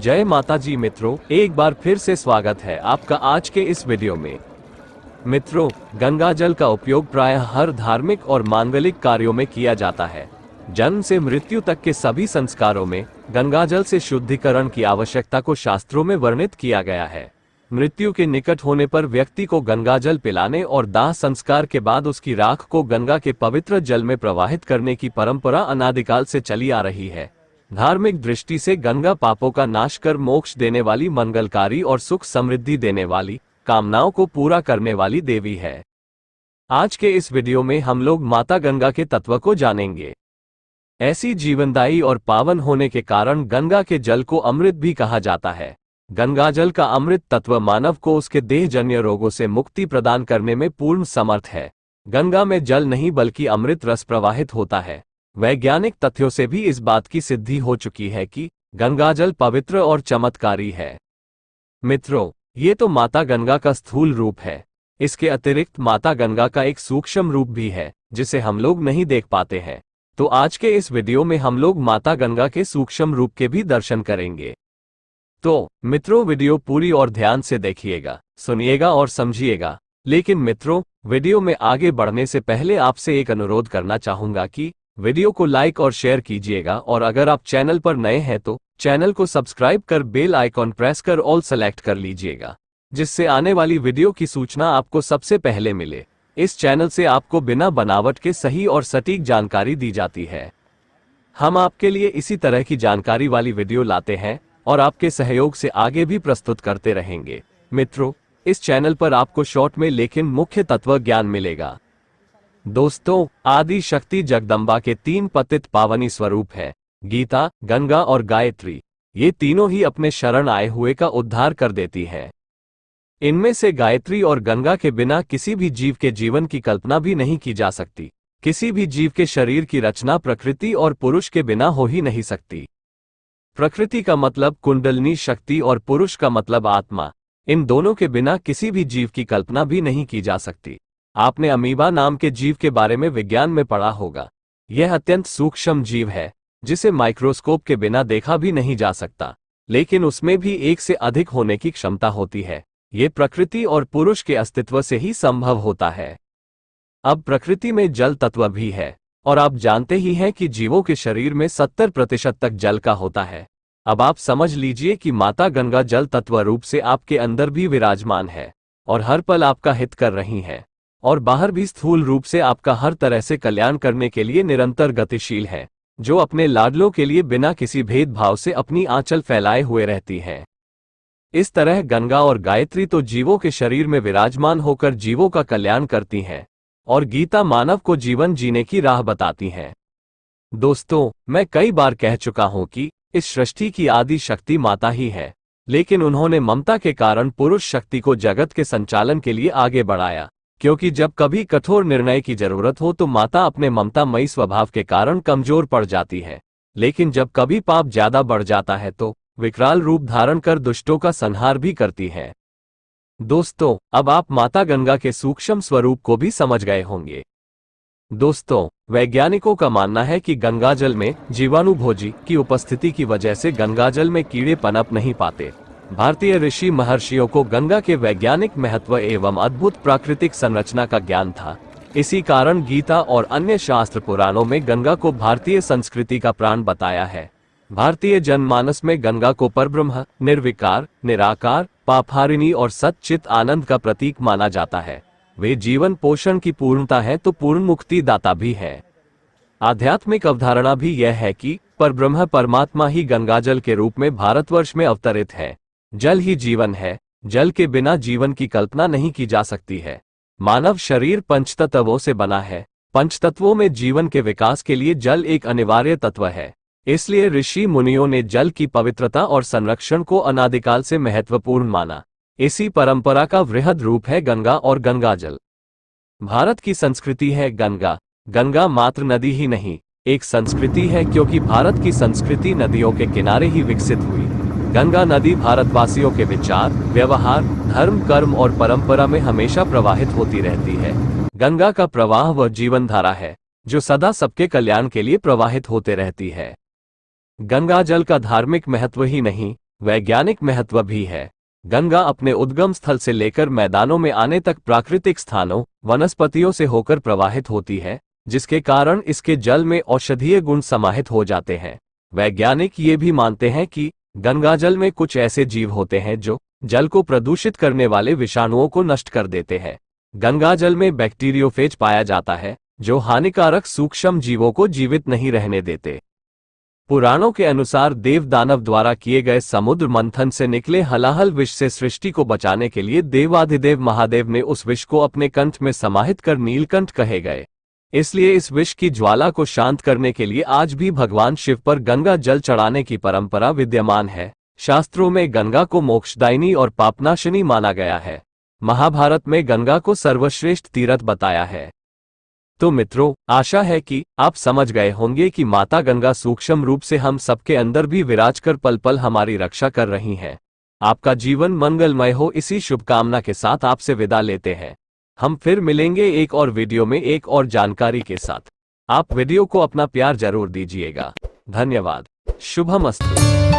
जय माता जी मित्रों, एक बार फिर से स्वागत है आपका आज के इस वीडियो में। मित्रों, गंगा जल का उपयोग प्रायः हर धार्मिक और मांगलिक कार्यों में किया जाता है। जन्म से मृत्यु तक के सभी संस्कारों में गंगा जल से शुद्धिकरण की आवश्यकता को शास्त्रों में वर्णित किया गया है। मृत्यु के निकट होने पर व्यक्ति को गंगा जल पिलाने और दाह संस्कार के बाद उसकी राख को गंगा के पवित्र जल में प्रवाहित करने की परंपरा अनादिकाल से चली आ रही है। धार्मिक दृष्टि से गंगा पापों का नाश कर मोक्ष देने वाली, मंगलकारी और सुख समृद्धि देने वाली, कामनाओं को पूरा करने वाली देवी है। आज के इस वीडियो में हम लोग माता गंगा के तत्व को जानेंगे। ऐसी जीवनदायी और पावन होने के कारण गंगा के जल को अमृत भी कहा जाता है। गंगा जल का अमृत तत्व मानव को उसके देहजन्य रोगों से मुक्ति प्रदान करने में पूर्ण समर्थ है। गंगा में जल नहीं बल्कि अमृत रस प्रवाहित होता है। वैज्ञानिक तथ्यों से भी इस बात की सिद्धि हो चुकी है कि गंगा जल पवित्र और चमत्कारी है। मित्रों, ये तो माता गंगा का स्थूल रूप है। इसके अतिरिक्त माता गंगा का एक सूक्ष्म रूप भी है जिसे हम लोग नहीं देख पाते हैं। तो आज के इस वीडियो में हम लोग माता गंगा के सूक्ष्म रूप के भी दर्शन करेंगे। तो मित्रों, वीडियो पूरी और ध्यान से देखिएगा, सुनिएगा और समझिएगा। लेकिन मित्रों, वीडियो में आगे बढ़ने से पहले आपसे एक अनुरोध करना चाहूंगा कि वीडियो को लाइक और शेयर कीजिएगा, और अगर आप चैनल पर नए हैं तो चैनल को सब्सक्राइब कर बेल आइकॉन प्रेस कर ऑल सेलेक्ट कर लीजिएगा, जिससे आने वाली वीडियो की सूचना आपको सबसे पहले मिले। इस चैनल से आपको बिना बनावट के सही और सटीक जानकारी दी जाती है। हम आपके लिए इसी तरह की जानकारी वाली वीडियो लाते हैं और आपके सहयोग से आगे भी प्रस्तुत करते रहेंगे। मित्रों, इस चैनल पर आपको शॉर्ट में लेकिन मुख्य तत्व ज्ञान मिलेगा। दोस्तों, आदि शक्ति जगदम्बा के 3 पतित पावनी स्वरूप है, गीता, गंगा और गायत्री। ये तीनों ही अपने शरण आए हुए का उद्धार कर देती हैं। इनमें से गायत्री और गंगा के बिना किसी भी जीव के जीवन की कल्पना भी नहीं की जा सकती। किसी भी जीव के शरीर की रचना प्रकृति और पुरुष के बिना हो ही नहीं सकती। प्रकृति का मतलब कुंडलिनी शक्ति और पुरुष का मतलब आत्मा। इन दोनों के बिना किसी भी जीव की कल्पना भी नहीं की जा सकती। आपने अमीबा नाम के जीव के बारे में विज्ञान में पढ़ा होगा। यह अत्यंत सूक्ष्म जीव है जिसे माइक्रोस्कोप के बिना देखा भी नहीं जा सकता, लेकिन उसमें भी एक से अधिक होने की क्षमता होती है। ये प्रकृति और पुरुष के अस्तित्व से ही संभव होता है। अब प्रकृति में जल तत्व भी है, और आप जानते ही हैं कि जीवों के शरीर में 70% तक जल का होता है। अब आप समझ लीजिए कि माता गंगा जल तत्व रूप से आपके अंदर भी विराजमान है और हर पल आपका हित कर रही हैं, और बाहर भी स्थूल रूप से आपका हर तरह से कल्याण करने के लिए निरंतर गतिशील है, जो अपने लाडलों के लिए बिना किसी भेदभाव से अपनी आंचल फैलाए हुए रहती हैं। इस तरह गंगा और गायत्री तो जीवों के शरीर में विराजमान होकर जीवों का कल्याण करती हैं, और गीता मानव को जीवन जीने की राह बताती हैं। दोस्तों, मैं कई बार कह चुका हूं कि इस सृष्टि की आदि शक्ति माता ही है, लेकिन उन्होंने ममता के कारण पुरुष शक्ति को जगत के संचालन के लिए आगे बढ़ाया। क्योंकि जब कभी कठोर निर्णय की जरूरत हो तो माता अपने ममतामयी स्वभाव के कारण कमजोर पड़ जाती है, लेकिन जब कभी पाप ज्यादा बढ़ जाता है तो विकराल रूप धारण कर दुष्टों का संहार भी करती है। दोस्तों, अब आप माता गंगा के सूक्ष्म स्वरूप को भी समझ गए होंगे। दोस्तों, वैज्ञानिकों का मानना है कि गंगाजल में जीवाणुभोजी की उपस्थिति की वजह से गंगाजल में कीड़े पनप नहीं पाते। भारतीय ऋषि महर्षियों को गंगा के वैज्ञानिक महत्व एवं अद्भुत प्राकृतिक संरचना का ज्ञान था। इसी कारण गीता और अन्य शास्त्र पुराणों में गंगा को भारतीय संस्कृति का प्राण बताया है। भारतीय जनमानस में गंगा को परब्रह्म, निर्विकार, निराकार, पापहारिणी और सच्चित आनंद का प्रतीक माना जाता है। वे जीवन पोषण की पूर्णता है तो पूर्ण मुक्ति दाता भी है। आध्यात्मिक अवधारणा भी यह है कि परब्रह्म परमात्मा ही गंगाजल के रूप में भारतवर्ष में अवतरित है। जल ही जीवन है, जल के बिना जीवन की कल्पना नहीं की जा सकती है। मानव शरीर पंचतत्वों से बना है। पंचतत्वों में जीवन के विकास के लिए जल एक अनिवार्य तत्व है। इसलिए ऋषि मुनियों ने जल की पवित्रता और संरक्षण को अनादिकाल से महत्वपूर्ण माना। इसी परंपरा का वृहद रूप है गंगा और गंगाजल। भारत की संस्कृति है गंगा। गंगा मात्र नदी ही नहीं, एक संस्कृति है, क्योंकि भारत की संस्कृति नदियों के किनारे ही विकसित हुई। गंगा नदी भारतवासियों के विचार, व्यवहार, धर्म, कर्म और परंपरा में हमेशा प्रवाहित होती रहती है। गंगा का प्रवाह वह जीवन धारा है जो सदा सबके कल्याण के लिए प्रवाहित होते रहती है। गंगा जल का धार्मिक महत्व ही नहीं, वैज्ञानिक महत्व भी है। गंगा अपने उद्गम स्थल से लेकर मैदानों में आने तक प्राकृतिक स्थानों, वनस्पतियों से होकर प्रवाहित होती है, जिसके कारण इसके जल में औषधीय गुण समाहित हो जाते हैं। वैज्ञानिक ये भी मानते हैं कि गंगाजल में कुछ ऐसे जीव होते हैं जो जल को प्रदूषित करने वाले विषाणुओं को नष्ट कर देते हैं। गंगाजल में बैक्टीरियोफेज पाया जाता है, जो हानिकारक सूक्ष्म जीवों को जीवित नहीं रहने देते। पुराणों के अनुसार देव दानव द्वारा किए गए समुद्र मंथन से निकले हलाहल विष से सृष्टि को बचाने के लिए देवाधिदेव महादेव ने उस विष को अपने कंठ में समाहित कर नीलकंठ कहे गए। इसलिए इस विष की ज्वाला को शांत करने के लिए आज भी भगवान शिव पर गंगा जल चढ़ाने की परंपरा विद्यमान है। शास्त्रों में गंगा को मोक्षदायिनी और पापनाशिनी माना गया है। महाभारत में गंगा को सर्वश्रेष्ठ तीर्थ बताया है। तो मित्रों, आशा है कि आप समझ गए होंगे कि माता गंगा सूक्ष्म रूप से हम सबके अंदर भी विराज कर पल पल हमारी रक्षा कर रही हैं। आपका जीवन मंगलमय हो, इसी शुभकामना के साथ आपसे विदा लेते हैं। हम फिर मिलेंगे एक और वीडियो में एक और जानकारी के साथ। आप वीडियो को अपना प्यार जरूर दीजिएगा। धन्यवाद। शुभमस्तु।